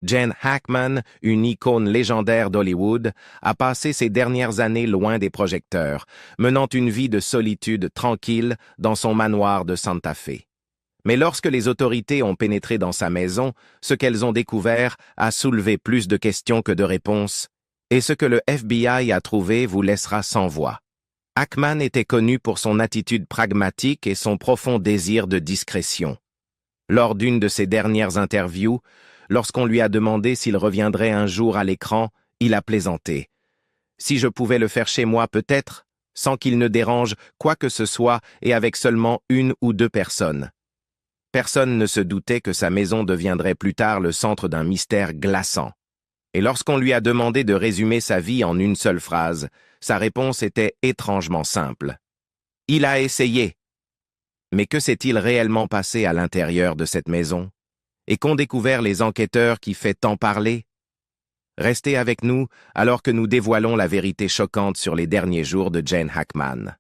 Gene Hackman, une icône légendaire d'Hollywood, a passé ses dernières années loin des projecteurs, menant une vie de solitude tranquille dans son manoir de Santa Fe. Mais lorsque les autorités ont pénétré dans sa maison, ce qu'elles ont découvert a soulevé plus de questions que de réponses, et ce que le FBI a trouvé vous laissera sans voix. Hackman était connu pour son attitude pragmatique et son profond désir de discrétion. Lors d'une de ses dernières interviews, lorsqu'on lui a demandé s'il reviendrait un jour à l'écran, il a plaisanté. « Si je pouvais le faire chez moi, peut-être, sans qu'il ne dérange quoi que ce soit et avec seulement une ou deux personnes. » Personne ne se doutait que sa maison deviendrait plus tard le centre d'un mystère glaçant. Et lorsqu'on lui a demandé de résumer sa vie en une seule phrase, sa réponse était étrangement simple. « Il a essayé. » Mais que s'est-il réellement passé à l'intérieur de cette maison? Et qu'ont découvert les enquêteurs qui fait tant parler? Restez avec nous alors que nous dévoilons la vérité choquante sur les derniers jours de Gene Hackman.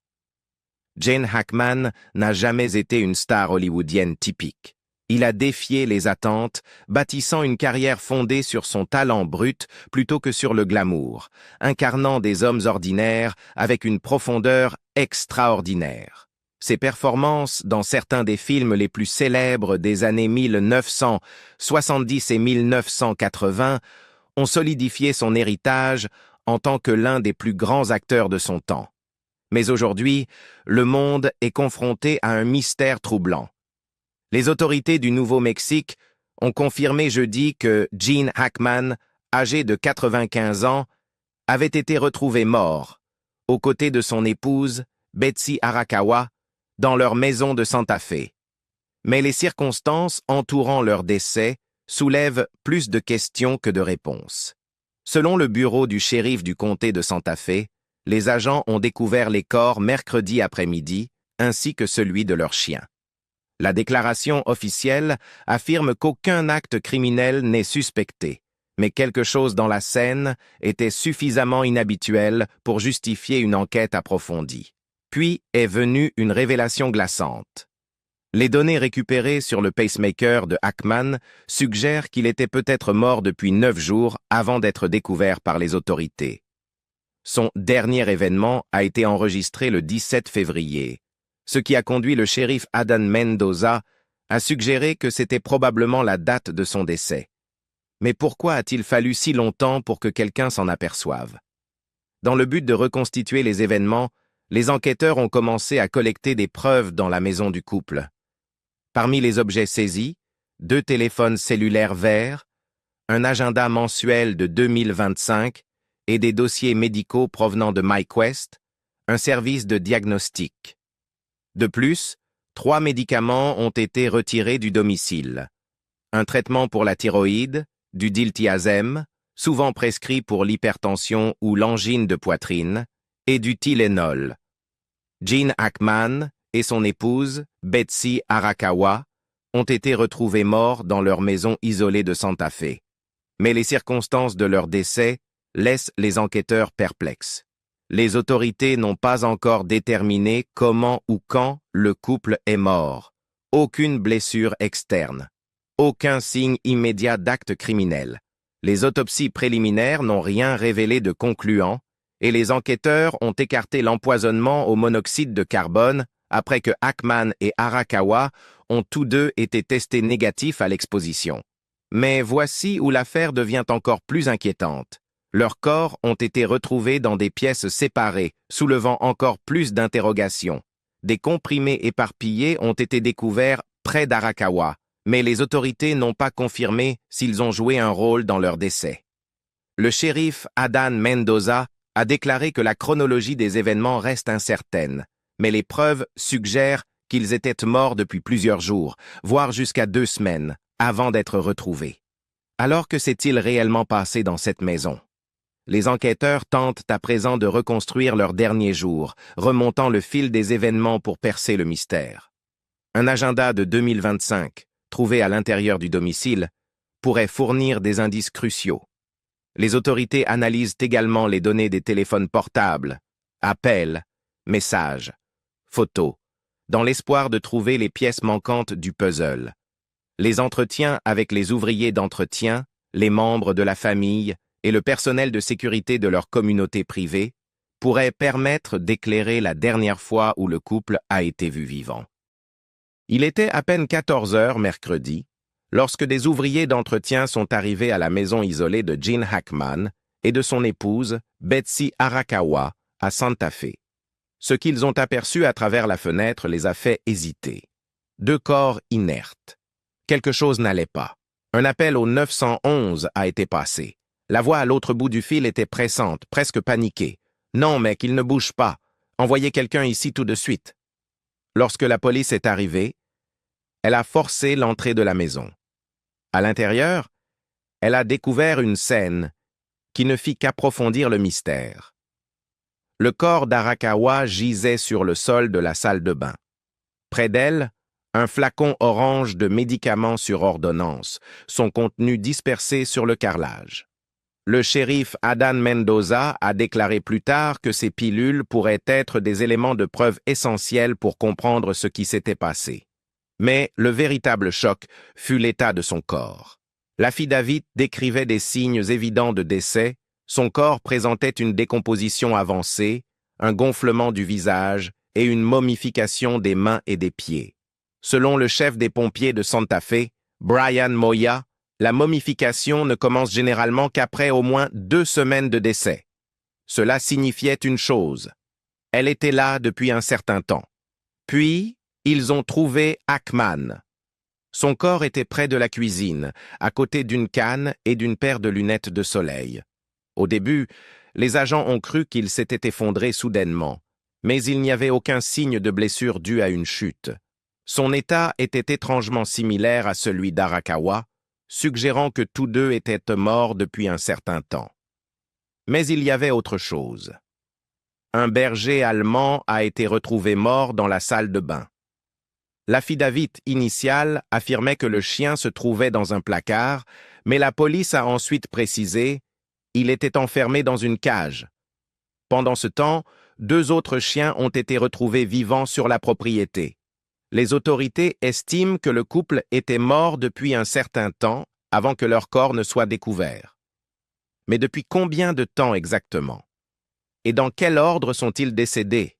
Gene Hackman n'a jamais été une star hollywoodienne typique. Il a défié les attentes, bâtissant une carrière fondée sur son talent brut plutôt que sur le glamour, incarnant des hommes ordinaires avec une profondeur extraordinaire. Ses performances dans certains des films les plus célèbres des années 1970 et 1980 ont solidifié son héritage en tant que l'un des plus grands acteurs de son temps. Mais aujourd'hui, le monde est confronté à un mystère troublant. Les autorités du Nouveau-Mexique ont confirmé jeudi que Gene Hackman, âgé de 95 ans, avait été retrouvé mort, aux côtés de son épouse, Betsy Arakawa, dans leur maison de Santa Fe. Mais les circonstances entourant leur décès soulèvent plus de questions que de réponses. Selon le bureau du shérif du comté de Santa Fe, les agents ont découvert les corps mercredi après-midi, ainsi que celui de leur chien. La déclaration officielle affirme qu'aucun acte criminel n'est suspecté, mais quelque chose dans la scène était suffisamment inhabituel pour justifier une enquête approfondie. Puis est venue une révélation glaçante. Les données récupérées sur le pacemaker de Hackman suggèrent qu'il était peut-être mort depuis 9 jours avant d'être découvert par les autorités. Son dernier événement a été enregistré le 17 février, ce qui a conduit le shérif Adán Mendoza à suggérer que c'était probablement la date de son décès. Mais pourquoi a-t-il fallu si longtemps pour que quelqu'un s'en aperçoive? Dans le but de reconstituer les événements, les enquêteurs ont commencé à collecter des preuves dans la maison du couple. Parmi les objets saisis, 2 téléphones cellulaires verts, un agenda mensuel de 2025 et des dossiers médicaux provenant de MyQuest, un service de diagnostic. De plus, 3 médicaments ont été retirés du domicile. Un traitement pour la thyroïde, du diltiazem, souvent prescrit pour l'hypertension ou l'angine de poitrine, et du Tylenol. Gene Hackman et son épouse, Betsy Arakawa, ont été retrouvés morts dans leur maison isolée de Santa Fe. Mais les circonstances de leur décès laissent les enquêteurs perplexes. Les autorités n'ont pas encore déterminé comment ou quand le couple est mort. Aucune blessure externe. Aucun signe immédiat d'acte criminel. Les autopsies préliminaires n'ont rien révélé de concluant, et les enquêteurs ont écarté l'empoisonnement au monoxyde de carbone après que Hackman et Arakawa ont tous deux été testés négatifs à l'exposition. Mais voici où l'affaire devient encore plus inquiétante. Leurs corps ont été retrouvés dans des pièces séparées, soulevant encore plus d'interrogations. Des comprimés éparpillés ont été découverts près d'Arakawa, mais les autorités n'ont pas confirmé s'ils ont joué un rôle dans leur décès. Le shérif Adán Mendoza a déclaré que la chronologie des événements reste incertaine, mais les preuves suggèrent qu'ils étaient morts depuis plusieurs jours, voire jusqu'à 2 semaines, avant d'être retrouvés. Alors que s'est-il réellement passé dans cette maison? Les enquêteurs tentent à présent de reconstruire leurs derniers jours, remontant le fil des événements pour percer le mystère. Un agenda de 2025, trouvé à l'intérieur du domicile, pourrait fournir des indices cruciaux. Les autorités analysent également les données des téléphones portables, appels, messages, photos, dans l'espoir de trouver les pièces manquantes du puzzle. Les entretiens avec les ouvriers d'entretien, les membres de la famille et le personnel de sécurité de leur communauté privée pourraient permettre d'éclairer la dernière fois où le couple a été vu vivant. Il était à peine 14 heures mercredi, lorsque des ouvriers d'entretien sont arrivés à la maison isolée de Gene Hackman et de son épouse, Betsy Arakawa, à Santa Fe. Ce qu'ils ont aperçu à travers la fenêtre les a fait hésiter. 2 corps inertes. Quelque chose n'allait pas. Un appel au 911 a été passé. La voix à l'autre bout du fil était pressante, presque paniquée. « Non, mec, il ne bouge pas. Envoyez quelqu'un ici tout de suite. » Lorsque la police est arrivée, elle a forcé l'entrée de la maison. À l'intérieur, elle a découvert une scène qui ne fit qu'approfondir le mystère. Le corps d'Arakawa gisait sur le sol de la salle de bain. Près d'elle, un flacon orange de médicaments sur ordonnance, son contenu dispersé sur le carrelage. Le shérif Adán Mendoza a déclaré plus tard que ces pilules pourraient être des éléments de preuve essentiels pour comprendre ce qui s'était passé. Mais le véritable choc fut l'état de son corps. L'affidavit décrivait des signes évidents de décès, son corps présentait une décomposition avancée, un gonflement du visage et une momification des mains et des pieds. Selon le chef des pompiers de Santa Fe, Brian Moya, la momification ne commence généralement qu'après au moins 2 semaines de décès. Cela signifiait une chose. Elle était là depuis un certain temps. Puis, ils ont trouvé Hackman. Son corps était près de la cuisine, à côté d'une canne et d'une paire de lunettes de soleil. Au début, les agents ont cru qu'il s'était effondré soudainement, mais il n'y avait aucun signe de blessure due à une chute. Son état était étrangement similaire à celui d'Arakawa, suggérant que tous deux étaient morts depuis un certain temps. Mais il y avait autre chose. Un berger allemand a été retrouvé mort dans la salle de bain. L'affidavit initial affirmait que le chien se trouvait dans un placard, mais la police a ensuite précisé qu'il était enfermé dans une cage. Pendant ce temps, 2 autres chiens ont été retrouvés vivants sur la propriété. Les autorités estiment que le couple était mort depuis un certain temps avant que leur corps ne soit découvert. Mais depuis combien de temps exactement? Et dans quel ordre sont-ils décédés?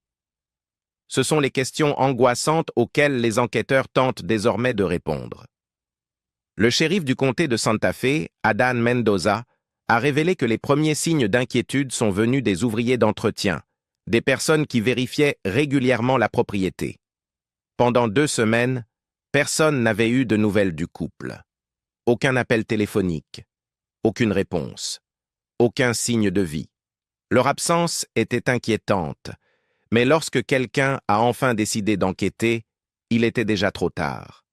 Ce sont les questions angoissantes auxquelles les enquêteurs tentent désormais de répondre. Le shérif du comté de Santa Fe, Adán Mendoza, a révélé que les premiers signes d'inquiétude sont venus des ouvriers d'entretien, des personnes qui vérifiaient régulièrement la propriété. Pendant 2 semaines, personne n'avait eu de nouvelles du couple. Aucun appel téléphonique, aucune réponse, aucun signe de vie. Leur absence était inquiétante, mais lorsque quelqu'un a enfin décidé d'enquêter, il était déjà trop tard.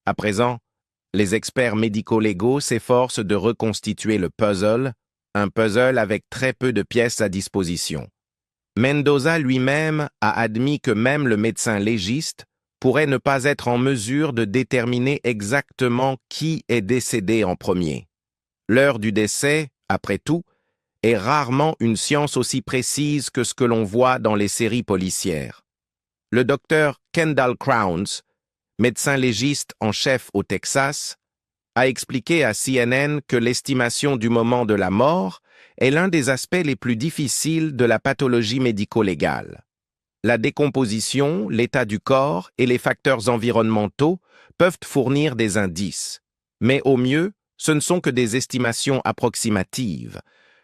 À présent, les experts médico-légaux s'efforcent de reconstituer le puzzle, un puzzle avec très peu de pièces à disposition. Mendoza lui-même a admis que même le médecin légiste pourrait ne pas être en mesure de déterminer exactement qui est décédé en premier. L'heure du décès, après tout, est rarement une science aussi précise que ce que l'on voit dans les séries policières. Le docteur Kendall Crowns, médecin légiste en chef au Texas, a expliqué à CNN que l'estimation du moment de la mort est l'un des aspects les plus difficiles de la pathologie médico-légale. La décomposition, l'état du corps et les facteurs environnementaux peuvent fournir des indices. Mais au mieux, ce ne sont que des estimations approximatives.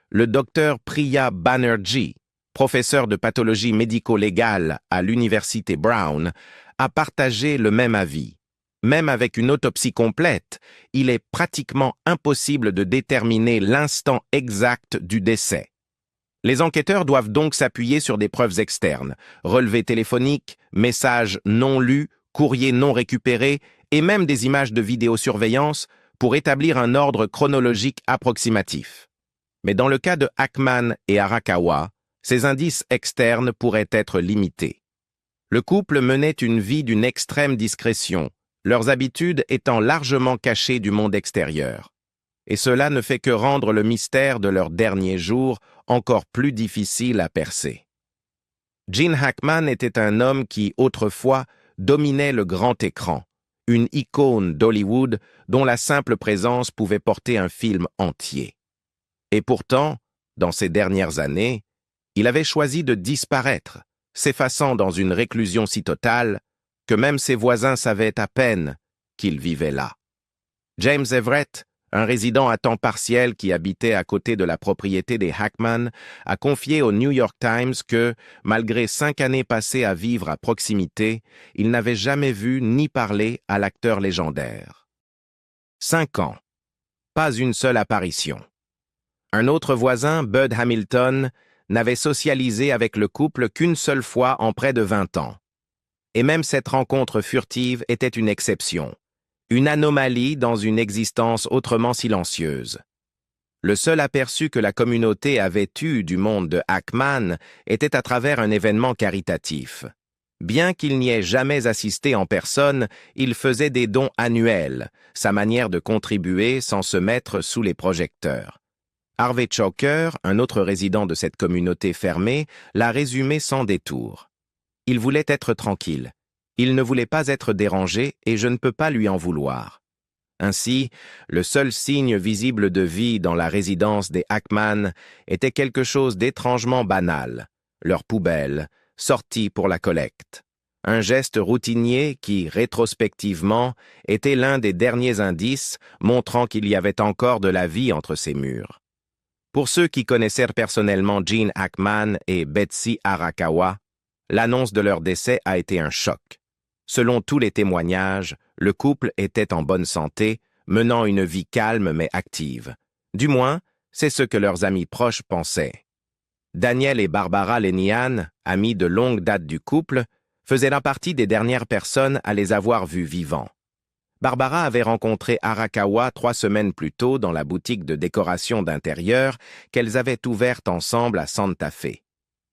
Le docteur Priya Banerjee, professeur de pathologie médico-légale à l'Université Brown, a partagé le même avis. Même avec une autopsie complète, il est pratiquement impossible de déterminer l'instant exact du décès. Les enquêteurs doivent donc s'appuyer sur des preuves externes, relevés téléphoniques, messages non lus, courriers non récupérés et même des images de vidéosurveillance pour établir un ordre chronologique approximatif. Mais dans le cas de Hackman et Arakawa, ces indices externes pourraient être limités. Le couple menait une vie d'une extrême discrétion, leurs habitudes étant largement cachées du monde extérieur. Et cela ne fait que rendre le mystère de leurs derniers jours encore plus difficile à percer. Gene Hackman était un homme qui, autrefois, dominait le grand écran, une icône d'Hollywood dont la simple présence pouvait porter un film entier. Et pourtant, dans ces dernières années, il avait choisi de disparaître, s'effaçant dans une réclusion si totale que même ses voisins savaient à peine qu'il vivait là. James Everett, un résident à temps partiel qui habitait à côté de la propriété des Hackman, a confié au New York Times que, malgré 5 années passées à vivre à proximité, il n'avait jamais vu ni parlé à l'acteur légendaire. 5 ans. Pas une seule apparition. Un autre voisin, Bud Hamilton, n'avait socialisé avec le couple qu'une seule fois en près de 20 ans. Et même cette rencontre furtive était une exception. Une anomalie dans une existence autrement silencieuse. Le seul aperçu que la communauté avait eu du monde de Hackman était à travers un événement caritatif. Bien qu'il n'y ait jamais assisté en personne, il faisait des dons annuels, sa manière de contribuer sans se mettre sous les projecteurs. Harvey Choker, un autre résident de cette communauté fermée, l'a résumé sans détour. Il voulait être tranquille. Il ne voulait pas être dérangé et je ne peux pas lui en vouloir. Ainsi, le seul signe visible de vie dans la résidence des Hackman était quelque chose d'étrangement banal, leur poubelle, sortie pour la collecte. Un geste routinier qui, rétrospectivement, était l'un des derniers indices montrant qu'il y avait encore de la vie entre ces murs. Pour ceux qui connaissèrent personnellement Gene Hackman et Betsy Arakawa, l'annonce de leur décès a été un choc. Selon tous les témoignages, le couple était en bonne santé, menant une vie calme mais active. Du moins, c'est ce que leurs amis proches pensaient. Daniel et Barbara Lenihan, amis de longue date du couple, faisaient la partie des dernières personnes à les avoir vus vivants. Barbara avait rencontré Arakawa 3 semaines plus tôt dans la boutique de décoration d'intérieur qu'elles avaient ouverte ensemble à Santa Fe.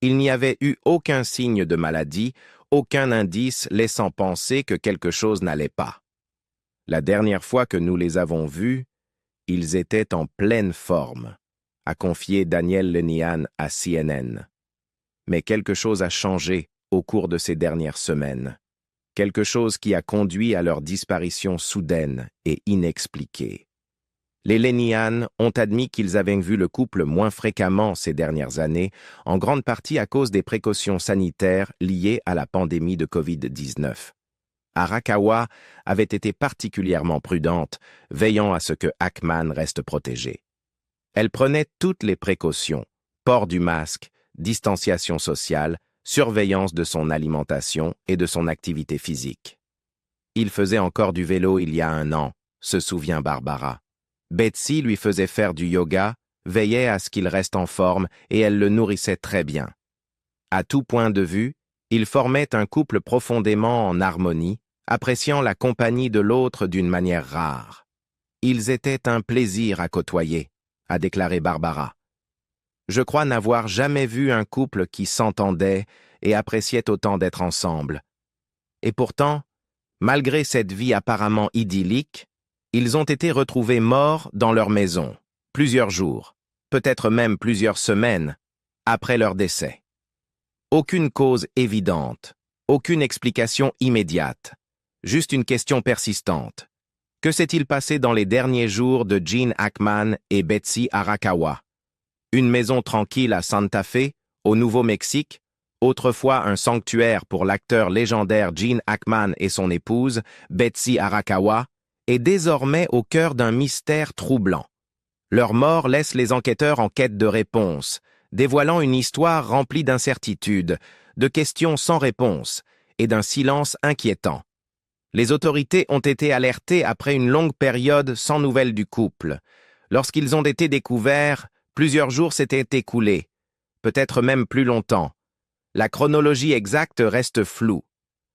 Il n'y avait eu aucun signe de maladie, aucun indice laissant penser que quelque chose n'allait pas. La dernière fois que nous les avons vus, ils étaient en pleine forme, a confié Daniel Lenihan à CNN. Mais quelque chose a changé au cours de ces dernières semaines. Quelque chose qui a conduit à leur disparition soudaine et inexpliquée. Les Lenihan ont admis qu'ils avaient vu le couple moins fréquemment ces dernières années, en grande partie à cause des précautions sanitaires liées à la pandémie de COVID-19. Arakawa avait été particulièrement prudente, veillant à ce que Hackman reste protégé. Elle prenait toutes les précautions, port du masque, distanciation sociale, surveillance de son alimentation et de son activité physique. Il faisait encore du vélo il y a 1 an, se souvient Barbara. Betsy lui faisait faire du yoga, veillait à ce qu'il reste en forme et elle le nourrissait très bien. À tout point de vue, ils formaient un couple profondément en harmonie, appréciant la compagnie de l'autre d'une manière rare. Ils étaient un plaisir à côtoyer, a déclaré Barbara. Je crois n'avoir jamais vu un couple qui s'entendait et appréciait autant d'être ensemble. Et pourtant, malgré cette vie apparemment idyllique, ils ont été retrouvés morts dans leur maison, plusieurs jours, peut-être même plusieurs semaines, après leur décès. Aucune cause évidente, aucune explication immédiate, juste une question persistante. Que s'est-il passé dans les derniers jours de Gene Hackman et Betsy Arakawa? Une maison tranquille à Santa Fe, au Nouveau-Mexique, autrefois un sanctuaire pour l'acteur légendaire Gene Hackman et son épouse, Betsy Arakawa, est désormais au cœur d'un mystère troublant. Leur mort laisse les enquêteurs en quête de réponses, dévoilant une histoire remplie d'incertitudes, de questions sans réponse et d'un silence inquiétant. Les autorités ont été alertées après une longue période sans nouvelles du couple. Lorsqu'ils ont été découverts, plusieurs jours s'étaient écoulés, peut-être même plus longtemps. La chronologie exacte reste floue.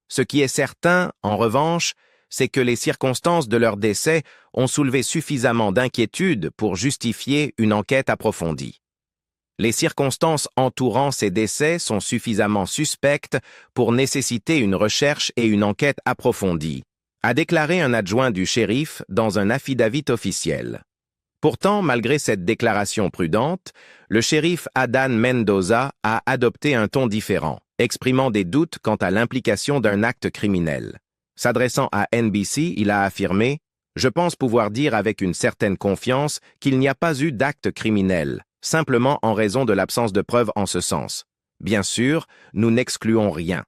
Ce qui est certain, en revanche, c'est que les circonstances de leur décès ont soulevé suffisamment d'inquiétudes pour justifier une enquête approfondie. Les circonstances entourant ces décès sont suffisamment suspectes pour nécessiter une recherche et une enquête approfondie, a déclaré un adjoint du shérif dans un affidavit officiel. Pourtant, malgré cette déclaration prudente, le shérif Adán Mendoza a adopté un ton différent, exprimant des doutes quant à l'implication d'un acte criminel. S'adressant à NBC, il a affirmé « Je pense pouvoir dire avec une certaine confiance qu'il n'y a pas eu d'acte criminel, simplement en raison de l'absence de preuves en ce sens. Bien sûr, nous n'excluons rien. »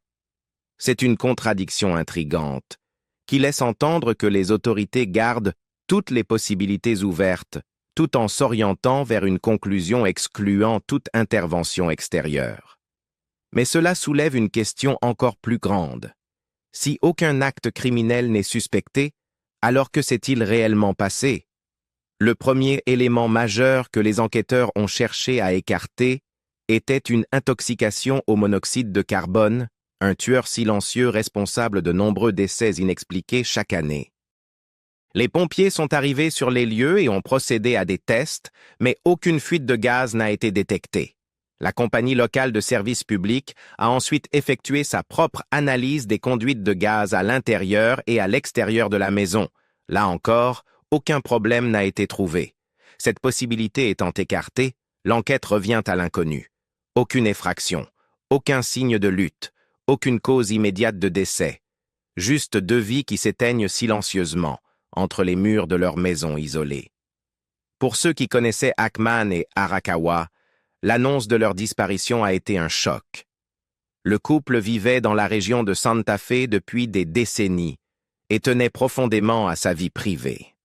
C'est une contradiction intrigante, qui laisse entendre que les autorités gardent toutes les possibilités ouvertes, tout en s'orientant vers une conclusion excluant toute intervention extérieure. Mais cela soulève une question encore plus grande. Si aucun acte criminel n'est suspecté, alors que s'est-il réellement passé? Le premier élément majeur que les enquêteurs ont cherché à écarter était une intoxication au monoxyde de carbone, un tueur silencieux responsable de nombreux décès inexpliqués chaque année. Les pompiers sont arrivés sur les lieux et ont procédé à des tests, mais aucune fuite de gaz n'a été détectée. La compagnie locale de service public a ensuite effectué sa propre analyse des conduites de gaz à l'intérieur et à l'extérieur de la maison. Là encore, aucun problème n'a été trouvé. Cette possibilité étant écartée, l'enquête revient à l'inconnu. Aucune effraction, aucun signe de lutte, aucune cause immédiate de décès. Juste deux vies qui s'éteignent silencieusement entre les murs de leur maison isolée. Pour ceux qui connaissaient Ackman et Arakawa, l'annonce de leur disparition a été un choc. Le couple vivait dans la région de Santa Fe depuis des décennies et tenait profondément à sa vie privée.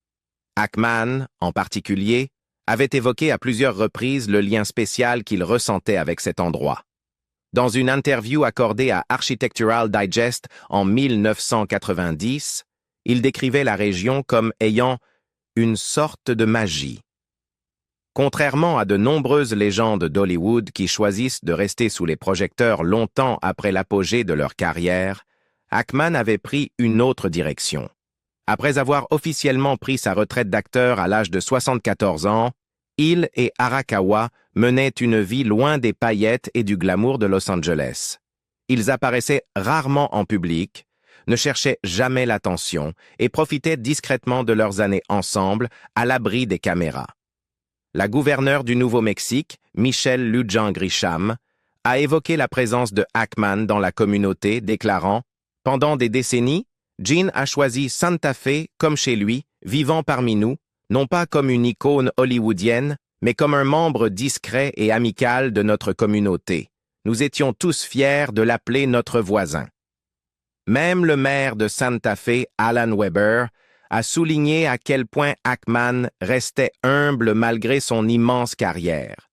Ackman, en particulier, avait évoqué à plusieurs reprises le lien spécial qu'il ressentait avec cet endroit. Dans une interview accordée à Architectural Digest en 1990, il décrivait la région comme ayant une sorte de magie. Contrairement à de nombreuses légendes d'Hollywood qui choisissent de rester sous les projecteurs longtemps après l'apogée de leur carrière, Ackman avait pris une autre direction. Après avoir officiellement pris sa retraite d'acteur à l'âge de 74 ans, il et Arakawa menaient une vie loin des paillettes et du glamour de Los Angeles. Ils apparaissaient rarement en public, ne cherchaient jamais l'attention et profitaient discrètement de leurs années ensemble à l'abri des caméras. La gouverneure du Nouveau-Mexique, Michelle Lujan Grisham, a évoqué la présence de Ackman dans la communauté, déclarant « Pendant des décennies, Gene a choisi Santa Fe comme chez lui, vivant parmi nous, non pas comme une icône hollywoodienne, mais comme un membre discret et amical de notre communauté. Nous étions tous fiers de l'appeler notre voisin. » Même le maire de Santa Fe, Alan Weber, a souligné à quel point Ackman restait humble malgré son immense carrière.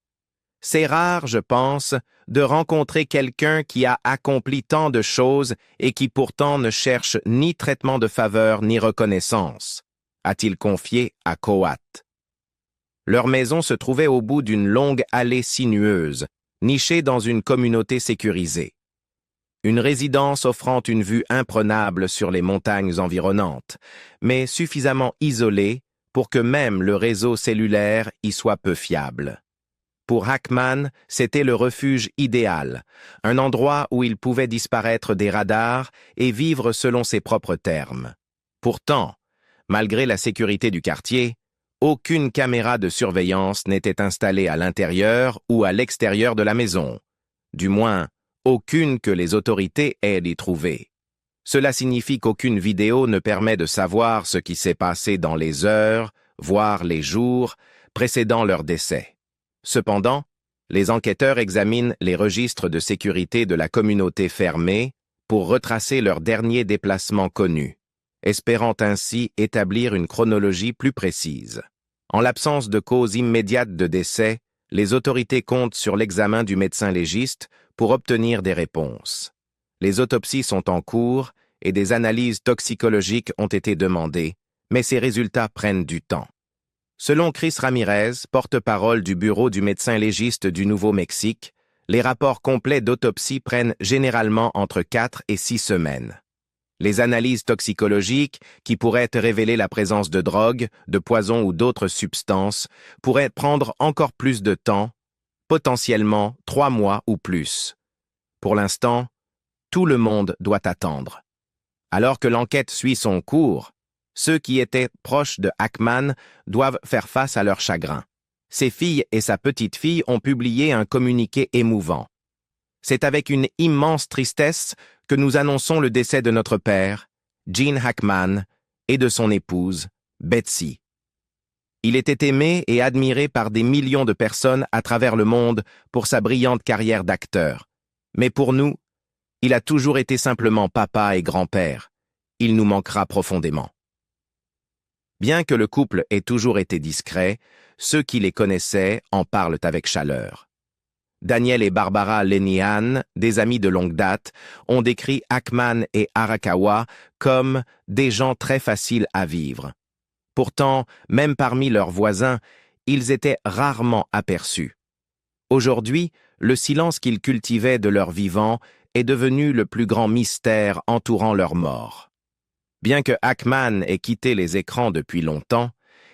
C'est rare, je pense, de rencontrer quelqu'un qui a accompli tant de choses et qui pourtant ne cherche ni traitement de faveur ni reconnaissance, a-t-il confié à Coat. Leur maison se trouvait au bout d'une longue allée sinueuse, nichée dans une communauté sécurisée. Une résidence offrant une vue imprenable sur les montagnes environnantes, mais suffisamment isolée pour que même le réseau cellulaire y soit peu fiable. Pour Ackman, c'était le refuge idéal, un endroit où il pouvait disparaître des radars et vivre selon ses propres termes. Pourtant, malgré la sécurité du quartier, aucune caméra de surveillance n'était installée à l'intérieur ou à l'extérieur de la maison. Du moins, aucune que les autorités aient y trouvé. Cela signifie qu'aucune vidéo ne permet de savoir ce qui s'est passé dans les heures, voire les jours, précédant leur décès. Cependant, les enquêteurs examinent les registres de sécurité de la communauté fermée pour retracer leurs derniers déplacements connus, espérant ainsi établir une chronologie plus précise. En l'absence de cause immédiate de décès, les autorités comptent sur l'examen du médecin légiste pour obtenir des réponses. Les autopsies sont en cours et des analyses toxicologiques ont été demandées, mais ces résultats prennent du temps. Selon Chris Ramirez, porte-parole du bureau du médecin légiste du Nouveau-Mexique, les rapports complets d'autopsie prennent généralement entre 4 et 6 semaines. Les analyses toxicologiques, qui pourraient révéler la présence de drogue, de poison ou d'autres substances, pourraient prendre encore plus de temps, potentiellement 3 mois ou plus. Pour l'instant, tout le monde doit attendre. Alors que l'enquête suit son cours, ceux qui étaient proches de Ackman doivent faire face à leur chagrin. Ses filles et sa petite-fille ont publié un communiqué émouvant. « C'est avec une immense tristesse que nous annonçons le décès de notre père, Gene Hackman, et de son épouse, Betsy. Il était aimé et admiré par des millions de personnes à travers le monde pour sa brillante carrière d'acteur. Mais pour nous, il a toujours été simplement papa et grand-père. Il nous manquera profondément. Bien que le couple ait toujours été discret, ceux qui les connaissaient en parlent avec chaleur. Daniel et Barbara Lenihan, des amis de longue date, ont décrit Hackman et Arakawa comme des gens très faciles à vivre. Pourtant, même parmi leurs voisins, ils étaient rarement aperçus. Aujourd'hui, le silence qu'ils cultivaient de leur vivant est devenu le plus grand mystère entourant leur mort. Bien que Hackman ait quitté les écrans depuis longtemps,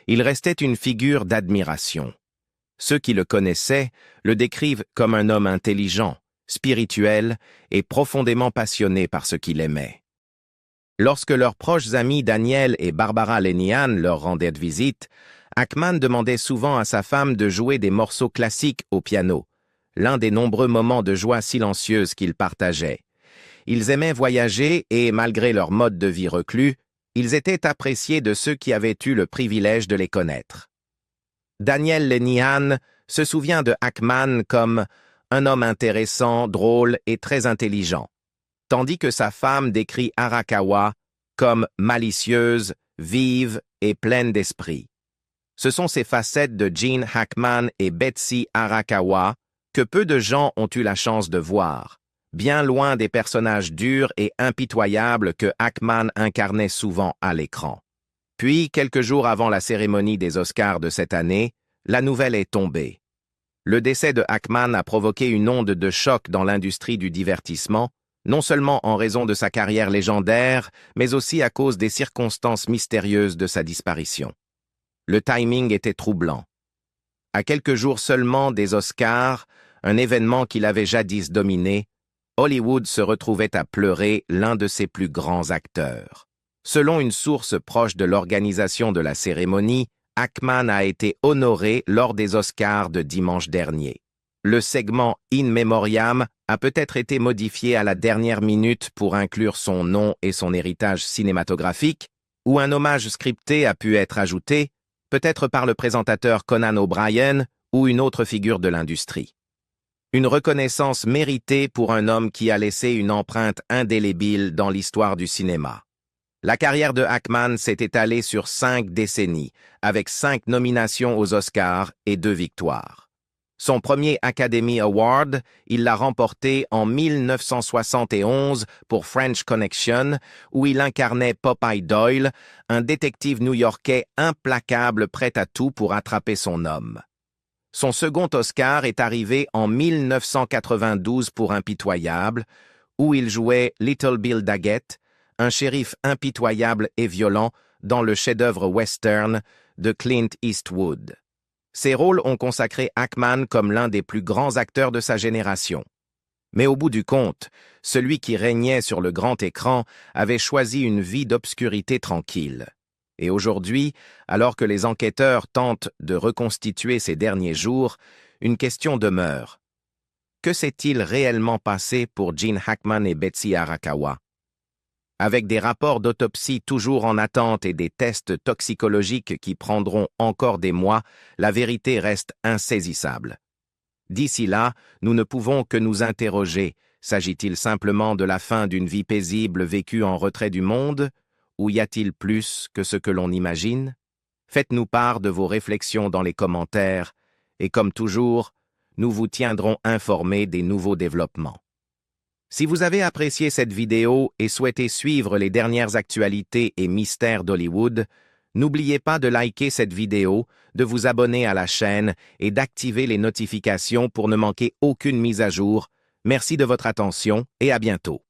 il restait une figure d'admiration. Ceux qui le connaissaient le décrivent comme un homme intelligent, spirituel et profondément passionné par ce qu'il aimait. Lorsque leurs proches amis Daniel et Barbara Lenihan leur rendaient visite, Hackman demandait souvent à sa femme de jouer des morceaux classiques au piano, l'un des nombreux moments de joie silencieuse qu'ils partageaient. Ils aimaient voyager et, malgré leur mode de vie reclus, ils étaient appréciés de ceux qui avaient eu le privilège de les connaître. Daniel Lenihan se souvient de Hackman comme un homme intéressant, drôle et très intelligent, tandis que sa femme décrit Arakawa comme malicieuse, vive et pleine d'esprit. Ce sont ces facettes de Gene Hackman et Betsy Arakawa que peu de gens ont eu la chance de voir, bien loin des personnages durs et impitoyables que Hackman incarnait souvent à l'écran. Puis, quelques jours avant la cérémonie des Oscars de cette année, la nouvelle est tombée. Le décès de Hackman a provoqué une onde de choc dans l'industrie du divertissement, non seulement en raison de sa carrière légendaire, mais aussi à cause des circonstances mystérieuses de sa disparition. Le timing était troublant. À quelques jours seulement des Oscars, un événement qu'il avait jadis dominé, Hollywood se retrouvait à pleurer l'un de ses plus grands acteurs. Selon une source proche de l'organisation de la cérémonie, Hackman a été honoré lors des Oscars de dimanche dernier. Le segment In Memoriam a peut-être été modifié à la dernière minute pour inclure son nom et son héritage cinématographique, ou un hommage scripté a pu être ajouté, peut-être par le présentateur Conan O'Brien ou une autre figure de l'industrie. Une reconnaissance méritée pour un homme qui a laissé une empreinte indélébile dans l'histoire du cinéma. La carrière de Hackman s'est étalée sur 5 décennies, avec 5 nominations aux Oscars et 2 victoires. Son premier Academy Award, il l'a remporté en 1971 pour French Connection, où il incarnait Popeye Doyle, un détective new-yorkais implacable prêt à tout pour attraper son homme. Son second Oscar est arrivé en 1992 pour Impitoyable, où il jouait Little Bill Daggett, un shérif impitoyable et violent dans le chef-d'œuvre western de Clint Eastwood. Ces rôles ont consacré Hackman comme l'un des plus grands acteurs de sa génération. Mais au bout du compte, celui qui régnait sur le grand écran avait choisi une vie d'obscurité tranquille. Et aujourd'hui, alors que les enquêteurs tentent de reconstituer ces derniers jours, une question demeure. Que s'est-il réellement passé pour Gene Hackman et Betsy Arakawa? Avec des rapports d'autopsie toujours en attente et des tests toxicologiques qui prendront encore des mois, la vérité reste insaisissable. D'ici là, nous ne pouvons que nous interroger, s'agit-il simplement de la fin d'une vie paisible vécue en retrait du monde, ou y a-t-il plus que ce que l'on imagine? Faites-nous part de vos réflexions dans les commentaires, et comme toujours, nous vous tiendrons informés des nouveaux développements. Si vous avez apprécié cette vidéo et souhaitez suivre les dernières actualités et mystères d'Hollywood, n'oubliez pas de liker cette vidéo, de vous abonner à la chaîne et d'activer les notifications pour ne manquer aucune mise à jour. Merci de votre attention et à bientôt.